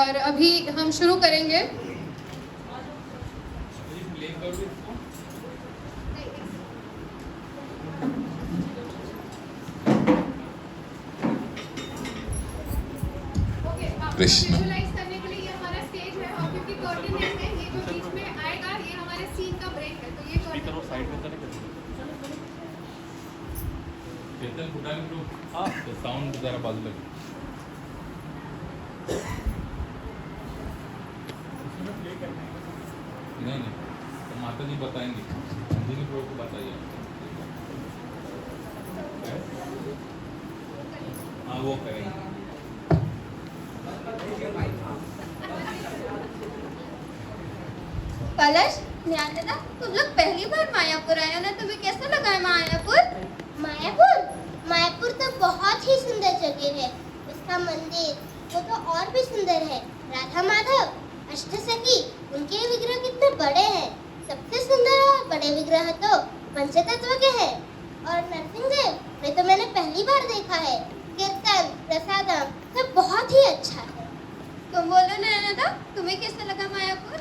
और अभी हम शुरू करेंगे। कृष्ण विजुअलाइज करने के लिए ये हमारा स्टेज है और क्योंकि कर्टन है ये जो बीच में आएगा ये हमारे सीन का ब्रेक है, तो ये कर्टन साइड में करें केतन फुटाने तो हाँ तो साउंड जरा बाजू लगे नहीं तो माता जी बताएंगे, अंजलि प्रो को बताइए। हाँ वो करेंगे। कलश, ध्यान देना, तुम लोग पहली बार मायापुर आए हो ना, तुम्हें कैसा लगा है मायापुर? मायापुर तो बहुत ही सुंदर जगह है। उसका मंदिर वो तो और भी सुंदर है। राधा माधव, अष्टसखी, उनके विग्रह कितने बड़े हैं। सबसे सुंदर और बड़े विग्रह तो पंचतत्व के हैं। और नरसिंहदेव, वे तो मैंने पहली बार देखा है। कीर्तन, प्रसादम सब बहुत ही अच्छा है। तुम बोलो नैना, तुम्हें कैसा लगा मायापुर?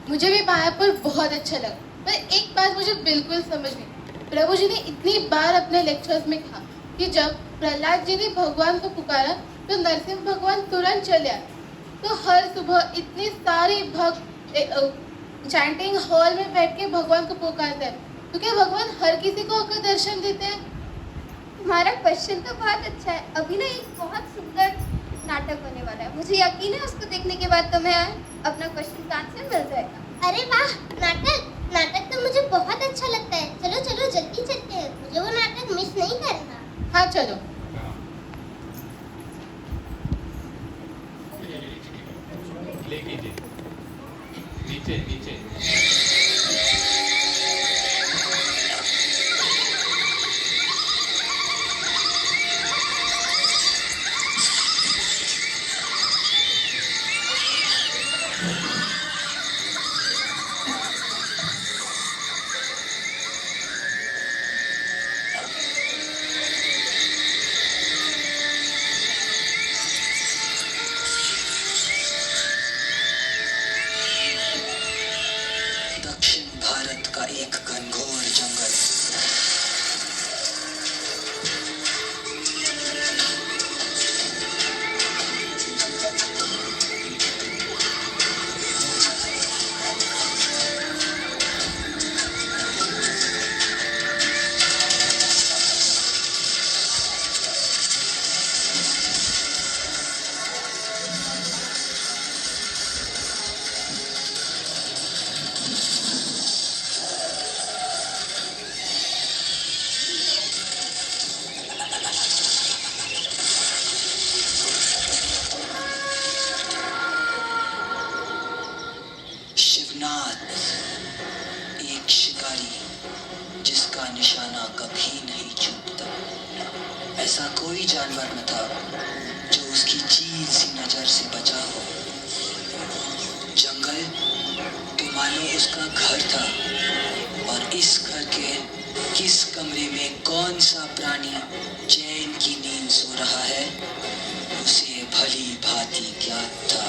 मुझे भी मायापुर बहुत अच्छा लगा, पर एक बात मुझे बिल्कुल समझ नहीं। प्रभु जी ने इतनी बार अपने लेक्चर्स में कहा कि जब प्रहलाद जी ने भगवान को पुकारा तो नरसिंह भगवान तुरंत चले आए। तो हर सुबह इतनी सारी भक्त चैंटिंग हॉल में बैठ के भगवान को पुकारते हैं, तो क्या भगवान हर किसी को आकर दर्शन देते हैं? तुम्हारा क्वेश्चन तो बहुत अच्छा है। अभी ना एक बहुत सुंदर नाटक होने वाला है। मुझे यकीन है उसको देखने के बाद तुम्हें अपना क्वेश्चन का आंसर मिल जाएगा। अरे वाह, नाटक तो मुझे बहुत अच्छा लगता है। चलो चलो जल्दी चलते हैं, मुझे वो नाटक मिस नहीं करना। हाँ चलो। ले कीजिए नीचे नीचे। दक्षिण भारत का एक घनघोर जंगल। शिवनाथ, एक शिकारी जिसका निशाना कभी नहीं चूकता। ऐसा कोई जानवर न था जो उसकी चील सी नजर से बचा हो। जंगल तो मानो उसका घर था, और इस घर के किस कमरे में कौन सा प्राणी चैन की नींद सो रहा है, उसे भली भांति ज्ञात था।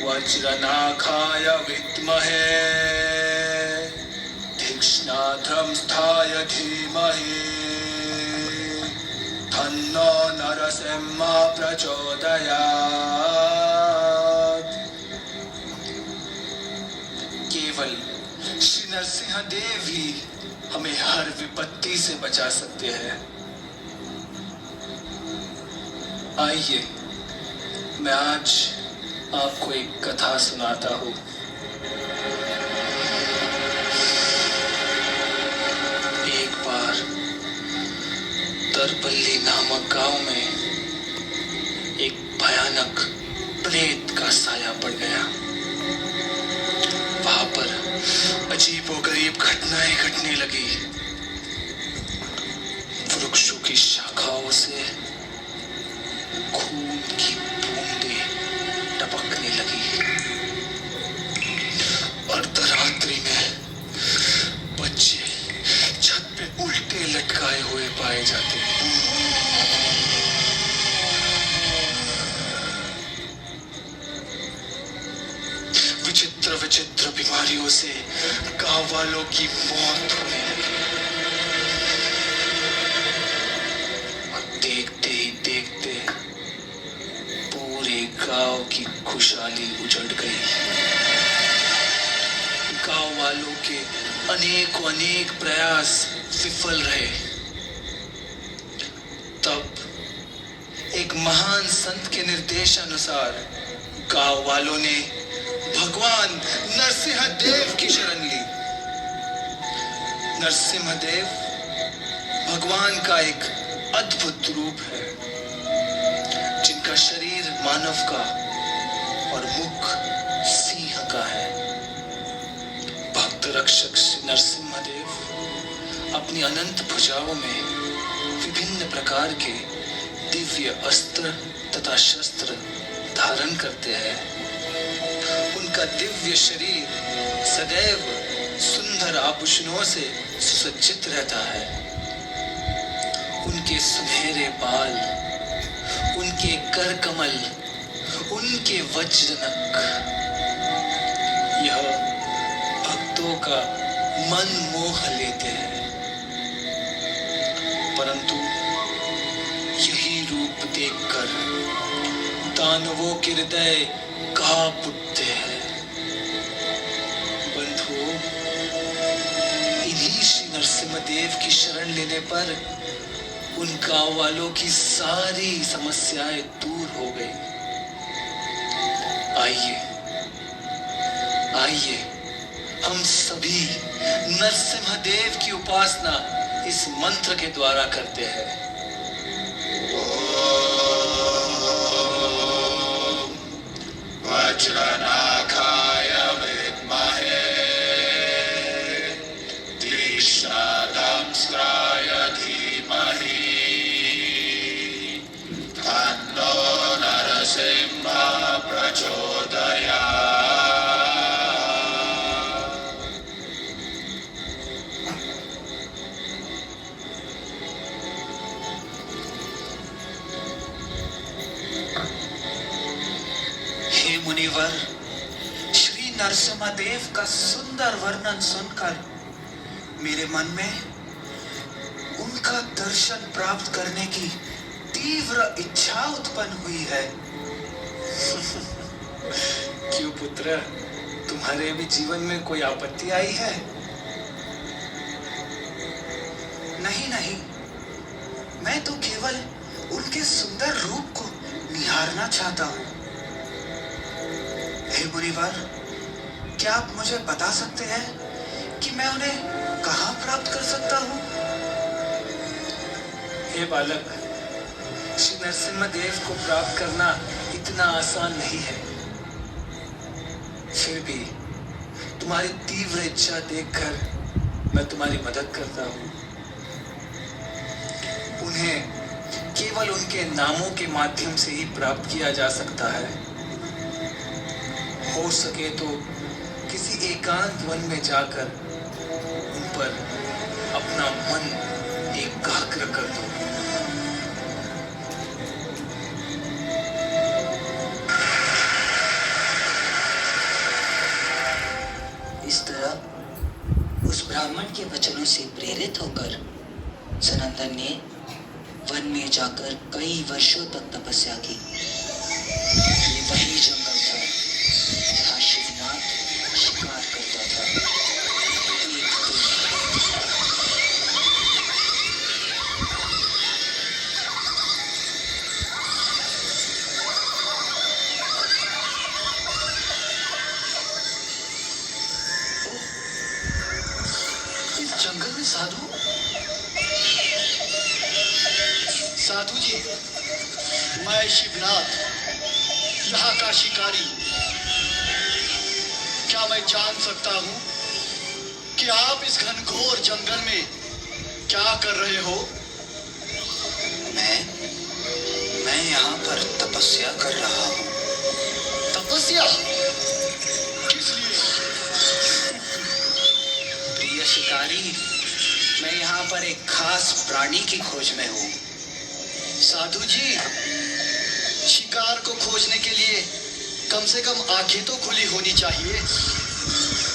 वज्रनाखाय विद्महे तीक्ष्णधंस्थाय धीमहि तन्नो नरसिंह प्रचोदयात्। केवल श्री नरसिंह देव ही हमें हर विपत्ति से बचा सकते हैं। आइए मैं आज आपको एक कथा सुनाता हूँ। एक बार तरपल्ली नामक गांव में एक भयानक प्रेत का साया पड़ गया। वहां पर अजीबोगरीब घटनाएं घटने लगी। की शाखाओं से खून की बूंदें टपकने लगी। अर्धरात्रि में बच्चे छत पे उल्टे लटकाए हुए पाए जाते हैं। विचित्र विचित्र बीमारियों से गांव वालों की मौत होने लगी। और देखते ही देखते पूरे गांव की खुशहाली उजड़ गई। गांव वालों के अनेक प्रयास विफल रहे। तब एक महान संत के निर्देशानुसार गांव वालों ने भगवान नरसिंह देव की शरण ली। नरसिंह देव भगवान का एक अद्भुत रूप है, जिनका शरीर मानव का और मुख सिंह का है। भक्त रक्षक श्री नरसिंह देव अपनी अनंत भुजाओं में विभिन्न प्रकार के दिव्य अस्त्र तथा शस्त्र धारण करते हैं। उनका दिव्य शरीर सदैव सुंदर आभूषणों से सुसज्जित रहता है। उनके सुनहरे बाल, उनके कर कमल, उनके वज्रनख, यह भक्तों का मन मोह लेते हैं। परंतु यही रूप देखकर दानवों के हृदय कांप उठते हैं। बंधुओं, इन्हीं श्री नरसिंह देव की शरण लेने पर उन गांव वालों की सारी समस्याएं दूर हो गई। आइए हम सभी नरसिंह देव की उपासना इस मंत्र के द्वारा करते हैं। वज्रनाखाय विद्महे तीक्ष्णदंष्ट्राय धीमहि तन्नो नरसिंहः प्रचोदयात्। हे मुनिवर, श्री नरसिंह देव का सुंदर वर्णन सुनकर मेरे मन में उनका दर्शन प्राप्त करने की तीव्र इच्छा उत्पन्न हुई है। क्यों पुत्र, तुम्हारे भी जीवन में कोई आपत्ति आई है? नहीं, मैं तो केवल उनके सुंदर रूप को निहारना चाहता हूँ। हे मुनिवर, क्या आप मुझे बता सकते हैं कि मैं उन्हें कहाँ प्राप्त कर सकता हूँ? हे बालक, श्री नरसिंह देव को प्राप्त करना इतना आसान नहीं है। फिर भी तुम्हारी तीव्र इच्छा देखकर मैं तुम्हारी मदद करता हूँ। उन्हें केवल उनके नामों के माध्यम से ही प्राप्त किया जा सकता है। हो सके तो किसी एकांत वन में जाकर उन पर अपना मन एकाग्र कर दो। इस तरह उस ब्राह्मण के वचनों से प्रेरित होकर सनंदन ने वन में जाकर कई वर्षों तक तपस्या की। ये वही जंगल था जहाँ शिवनाथ शिकार करता था। इस जंगल में साधु जी, मैं शिवनाथ, यहाँ का शिकारी। क्या मैं जान सकता हूँ कि आप इस घनघोर जंगल में क्या कर रहे हो? मैं यहाँ पर तपस्या कर रहा हूँ। तपस्या किस लिए? प्रिय शिकारी, मैं यहाँ पर एक खास प्राणी की खोज में हूँ। साधु जी, शिकार को खोजने के लिए कम से कम आंखें तो खुली होनी चाहिए।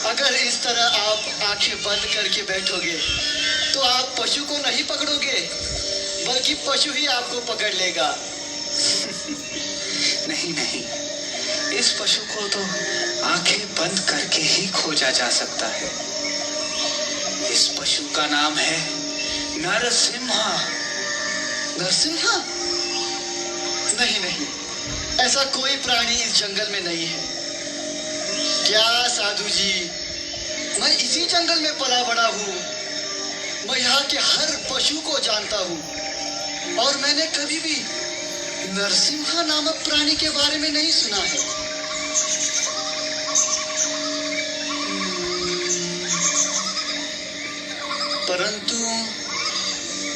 अगर इस तरह आप आंखें बंद करके बैठोगे तो आप पशु को नहीं पकड़ोगे, बल्कि पशु ही आपको पकड़ लेगा। नहीं नहीं, इस पशु को तो आंखें बंद करके ही खोजा जा सकता है। इस पशु का नाम है नरसिम्हा। नरसिम्हा? नहीं नहीं, ऐसा कोई प्राणी इस जंगल में नहीं है। क्या साधु जी, मैं इसी जंगल में पला बड़ा हूँ। मैं यहाँ के हर पशु को जानता हूँ और मैंने कभी भी नरसिम्हा नामक प्राणी के बारे में नहीं सुना है। परंतु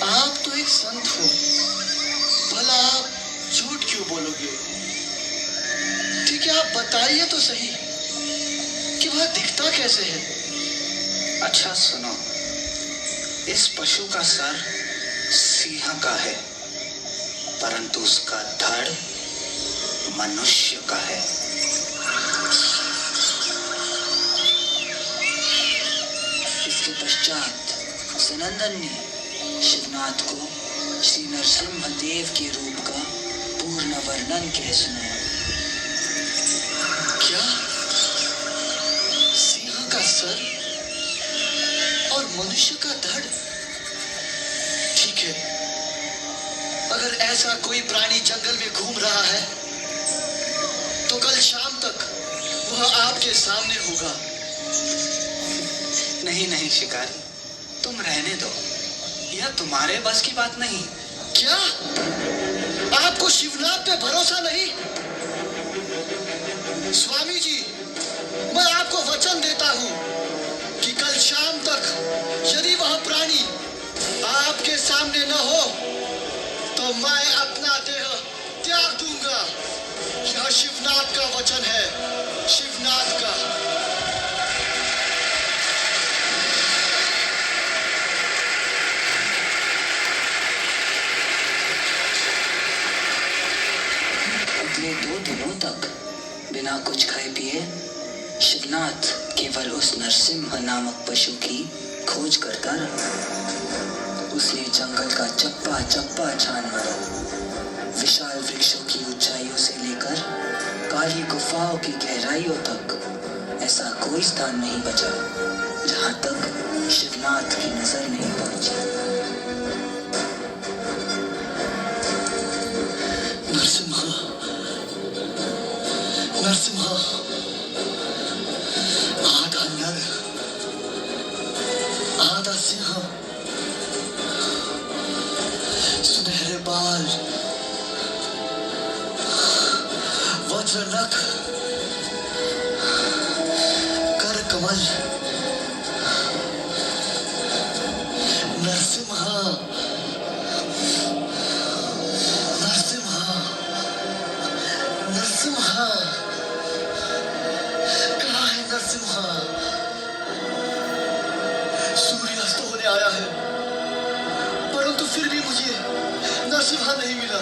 आप तो एक संत हो, भला आप झूठ क्यों बोलोगे? ठीक है, आप बताइए तो सही कि वह दिखता कैसे है। अच्छा सुनो, इस पशु का सर सिंह का है, परंतु उसका धड़ मनुष्य का है। इसके पश्चात सनंदन ने शिवनाथ को श्री नरसिम्हा देव के रूप का पूर्ण वर्णन कह सुनाया। क्या? सिंह का सर और मनुष्य का धड़? ठीक है, अगर ऐसा कोई प्राणी जंगल में घूम रहा है तो कल शाम तक वह आपके सामने होगा। नहीं नहीं शिकारी, तुम रहने दो, यह तुम्हारे बस की बात नहीं। क्या आपको शिवनाथ पे भरोसा नहीं? स्वामी जी, मैं आपको वचन देता हूँ कि कल शाम तक यदि वह प्राणी आपके सामने न हो तो मैं अपना देह त्याग दूंगा। यह शिवनाथ का वचन है, शिवनाथ का। अगले 2 दिनों तक बिना कुछ खाए पिए शिवनाथ केवल उस नरसिम्हा नामक पशु की खोज करता रहा। उसने जंगल का चप्पा चप्पा छान मारा। विशाल वृक्षों की ऊंचाइयों से लेकर काली गुफाओं की गहराइयों तक ऐसा कोई स्थान नहीं बचा जहां तक शिवनाथ की नजर नहीं पहुंची। नरसिम्हा, नरसिम्हा, आधा नर, आधा सिंह, सुनहरे बाल, वज्र नख, कर कमल। नरसिम्हा, नरसिम्हा, नरसिम्हा, कहाँ है नरसिम्हा? सूर्य अस्त होने आया है, परंतु फिर भी मुझे नरसिम्हा नहीं मिला।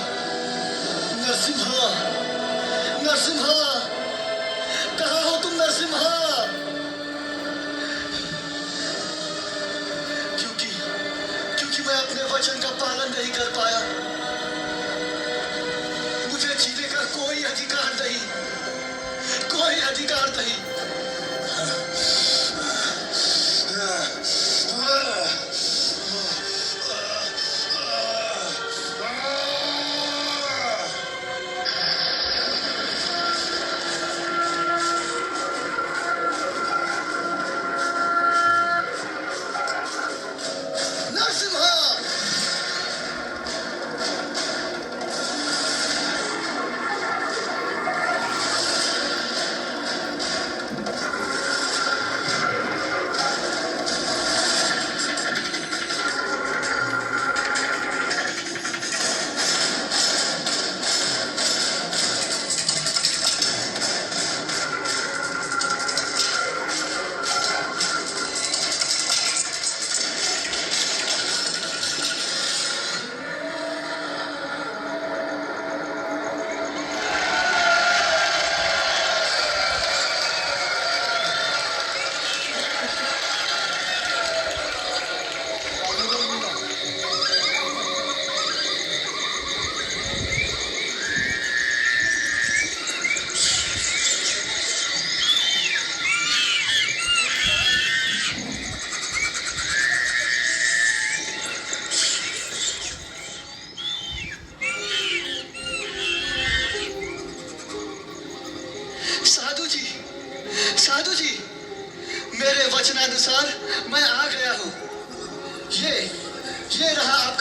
नरसिम्हा, नरसिम्हा, कहाँ हो तुम नरसिम्हा? क्योंकि मैं अपने वचन का पालन नहीं कर पाया। मुझे जीने का कोई अधिकार नहीं, कोई अधिकार नहीं। नरसिम्हा,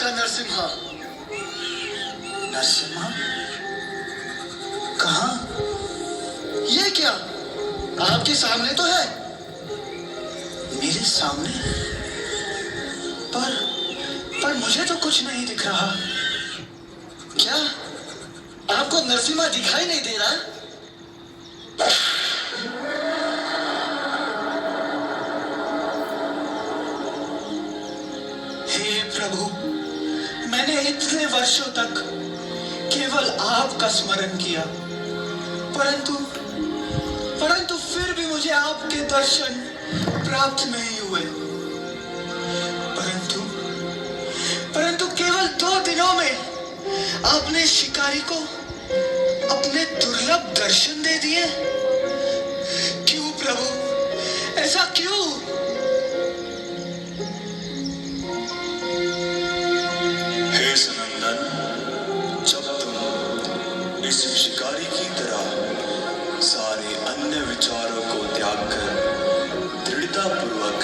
आपका नरसिम्हा। नरसिम्हा? कहाँ? ये क्या? आपके सामने तो है। मेरे सामने? पर मुझे तो कुछ नहीं दिख रहा। क्या आपको नरसिम्हा दिखाई नहीं दे रहा? हे प्रभु, मैंने इतने वर्षों तक केवल आपका स्मरण किया, परंतु फिर भी मुझे आपके दर्शन प्राप्त नहीं हुए। परंतु केवल 2 दिनों में आपने शिकारी को अपने दुर्लभ दर्शन दे दिए। क्यों प्रभु, ऐसा क्यों? हे सनंदन, जब तुम इस शिकारी की तरह सारे अन्य विचारों को त्याग कर दृढ़ता पूर्वक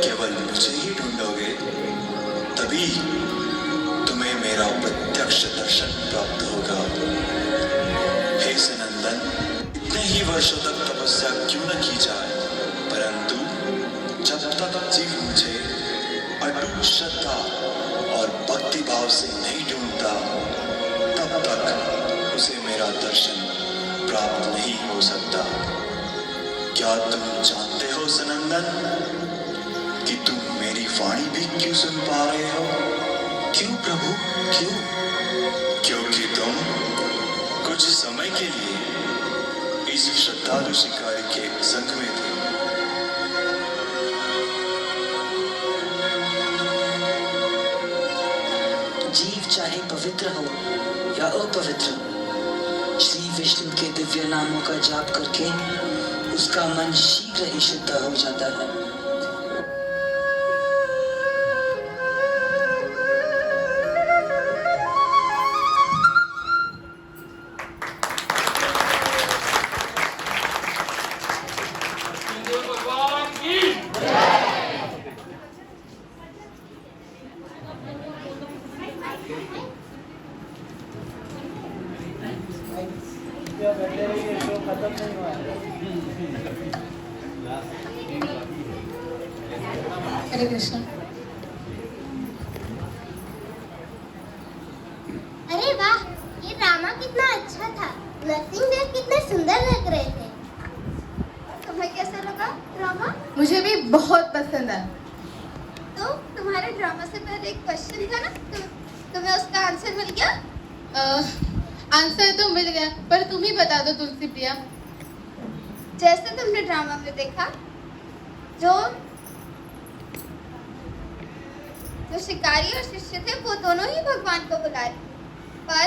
केवल मुझे ही ढूंढोगे, तभी तुम्हें मेरा प्रत्यक्ष दर्शन प्राप्त होगा। हे सनंदन, इतने ही वर्षों तक तपस्या क्यों न की जाए, परंतु जब तक जीव मुझे अटूट श्रद्धा और भक्ति भाव से नहीं ढूंढता, तब तक उसे मेरा दर्शन प्राप्त नहीं हो सकता। क्या तुम जानते हो सनंदन कि तुम मेरी वाणी भी क्यों सुन पा रहे हो? क्यों प्रभु, क्यों? क्योंकि तुम कुछ समय के लिए इस श्रद्धालु शिकारी के संग में थे। जीव चाहे पवित्र हो या अपवित्र, श्री विष्णु के दिव्य नामों का जाप करके उसका मन शीघ्र ही शुद्ध हो जाता है। भगवान की हरे कृष्ण। अरे वाह, ये ड्रामा कितना अच्छा था। नरसिंहदेव कितने सुंदर लग रहे थे। तुम्हें कैसा लगा ड्रामा? मुझे भी बहुत पसंद आया। तो तुम्हारे ड्रामा से पहले एक क्वेश्चन था ना, तुम्हें उसका आंसर मिल गया? आंसर तो मिल गया, पर तुम ही बता दो तुलसी प्रिया। जैसे तुमने ड्रामा में देखा, जो शिकारी और शिष्य थे वो दोनों ही भगवान को बुला रहे, पर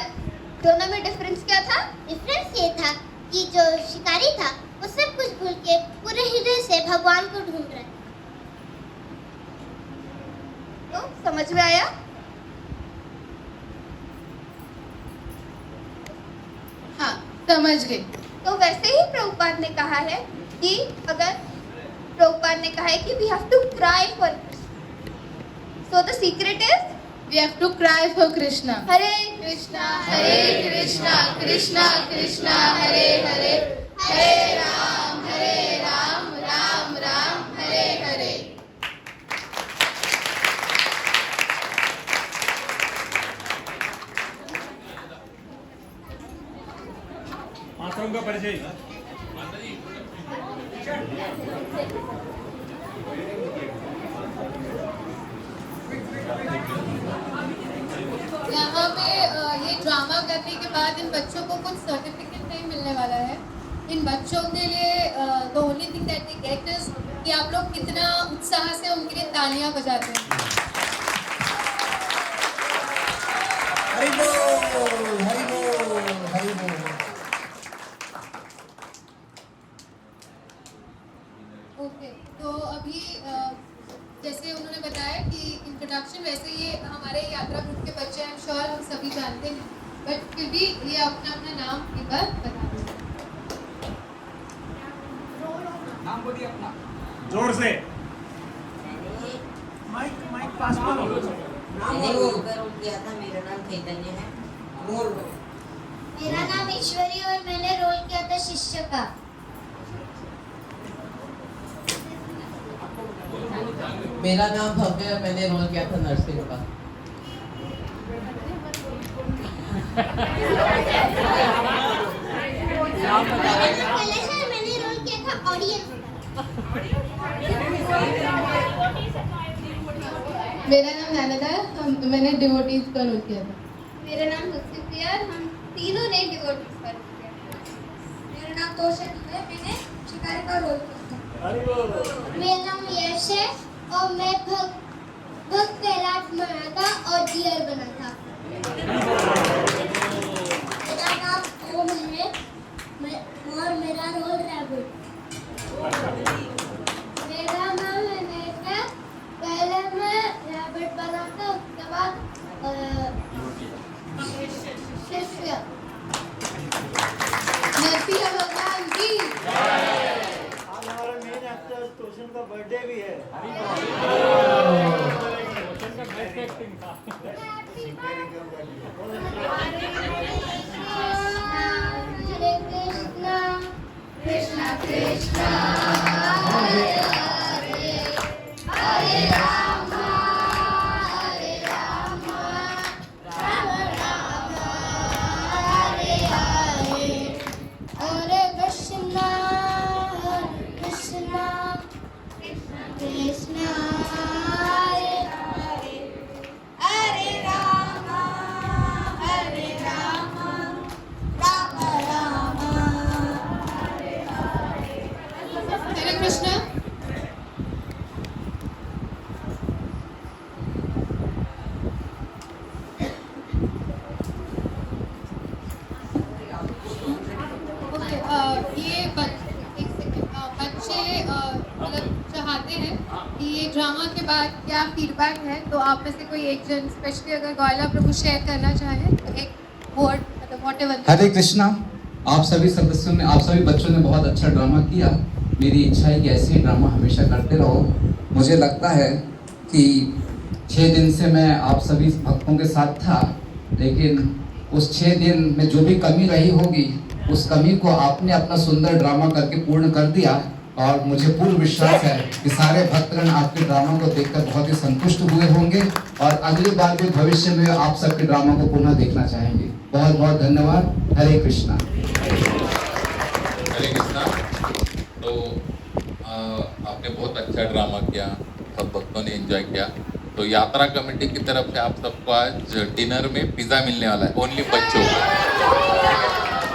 दोनों में डिफरेंस क्या था? डिफरेंस ये था कि जो शिकारी था वो सब कुछ भूल के पूरे हृदय से भगवान को ढूंढ रहा था। तो समझ में आया? हाँ, समझ गई। तो वैसे ही प्रभुपाद ने कहा है कि we have to cry for Krishna. So the secret is We have to cry for Krishna. Hare Krishna, Hare Krishna, Krishna Krishna, Hare Hare, Hare Ram, Ram Ram, Hare Hare. माताओं का परिचय। यहाँ पे ये ड्रामा करने के बाद इन बच्चों को कुछ सर्टिफिकेट नहीं मिलने वाला है। इन बच्चों के लिए the only thing that they get is कि आप लोग कितना उत्साह से उनके लिए तालियां बजाते हैं। हरि बोल, हरि बोल, हरि बोल। ओके, तो अभी जैसे उन्होंने बताया कि इंट्रोडक्शन, वैसे ये हमारे यात्रा ग्रुप के बच्चे हैं, श्योर हम सभी जानते हैं, बट फिर भी ये अपना अपना नाम एक बार बता दें। नाम बोलिए अपना। जोर से माइक पास करो। मैंने रोल पर रोल किया था। मेरा नाम चैतन्य है। मेरा नाम ईश्वरी और मैंने रोल किया था शिष्य का। मेरा नाम भव्य है, मैंने रोल किया था नरसिंह का। मैंने रोल किया था ऑडियंस। मेरा नाम नैनदा है, मैंने डिवोटीज का रोल किया था। मेरा नाम लक्ष्मीप्रिया, हम तीनों ने डिवोटीज का रोल किया। मेरा नाम तोषक है, मैंने शिकारी का रोल किया था। मेरा नाम यश है और मैं भक्त प्रहलाद बना था और डियर बना था। मेरा नाम ओम है और मेरा रोल रैबिट। मेरा नाम अनेक है, पहले मैं रैबिट बना था, उसके बाद शिष्य। नरसिंह भगवान की आज हमारा मेन एक्टर तोशन का बर्थडे भी है। हरे कृष्णा कृष्णा कृष्णा हरे हरे हरे राम राम राम हरे हरे हरे कृष्णा कृष्णा कृष्णा हरे हरे हरे राम राम राम हरे कृष्णा। ये बच्चे मतलब चाहते हैं कि ये ड्रामा के बाद क्या फीडबैक है, तो आप में से कोई एक जन स्पेशली अगर गौला प्रभु शेयर करना चाहे तो एक वर्ड मतलब व्हाटएवर। हरे कृष्णा। आप सभी सदस्यों ने, आप सभी बच्चों ने बहुत अच्छा ड्रामा किया। मेरी इच्छा है कि ऐसे ही ड्रामा हमेशा करते रहो। मुझे लगता है कि 6 दिन से मैं आप सभी भक्तों के साथ था, लेकिन उस 6 दिन में जो भी कमी रही होगी, उस कमी को आपने अपना सुंदर ड्रामा करके पूर्ण कर दिया। और मुझे पूर्ण विश्वास है कि सारे भक्तगण आपके ड्रामा को देखकर बहुत ही संतुष्ट हुए होंगे और अगली बार भी भविष्य में आप सबके ड्रामा को पुनः देखना चाहेंगे। बहुत बहुत धन्यवाद। हरे कृष्णा। हरे कृष्णा। तो आपने बहुत अच्छा ड्रामा किया, सब भक्तों ने एंजॉय किया। तो यात्रा कमेटी की तरफ से आप सबको आज डिनर में पिज्जा मिलने वाला है, ओनली बच्चों।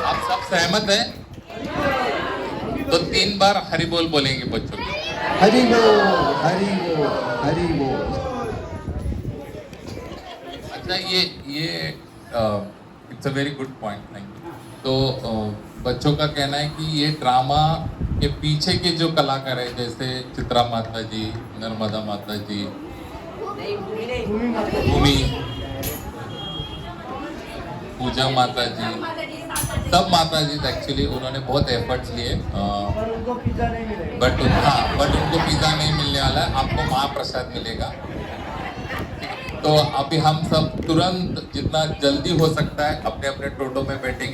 आप सब सहमत हैं? तो 3 बार हरि बोल बोलेंगे बच्चों के। हरि बोल, हरि बोल, हरि बोल। अच्छा, ये it's a very good point, thank you. तो बच्चों का कहना है कि ये ड्रामा के पीछे के जो कलाकार है, जैसे चित्रा माता जी, नर्मदा माता जी, भूमि, पूजा माता जी, सब माता जी एक्चुअली उन्होंने बहुत एफर्ट्स लिए, पर उनको पिज्जा नहीं मिलेगा। बट उनको पिज्जा नहीं मिलने वाला है, आपको महाप्रसाद मिलेगा। तो अभी हम सब तुरंत जितना जल्दी हो सकता है अपने अपने टोटो में बैठेंगे।